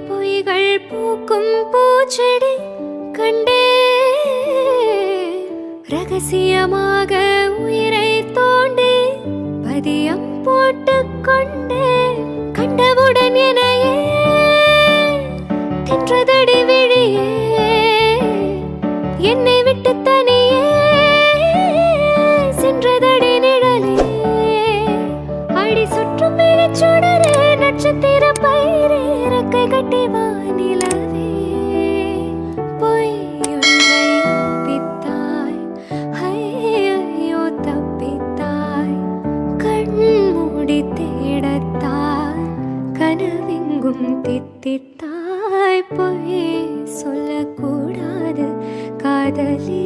பொய்கள் பூக்கும் பூச்செடி கண்டே, ரகசியமாக உயிரை தோண்டி பதியம் போட்டுக் கொண்டே, கண்டவுடன் எனையே தின்றதடி விழியே, என்னை விட்டு தனியே சென்றதடி நிழலே, அடி சுற்றும் வெளிச்சுடரே நட்சத்திர பயிரே இறக்கை கட்டி வானிலவே, பொய்யொன்றை ஒப்பித்தாய் ஐயோ தப்பித்தாய், கண் மூடி தேடத்தாய் கனவெங்கும் தித்தித்தாய், பொய் சொல்லக்கூடாது காதலி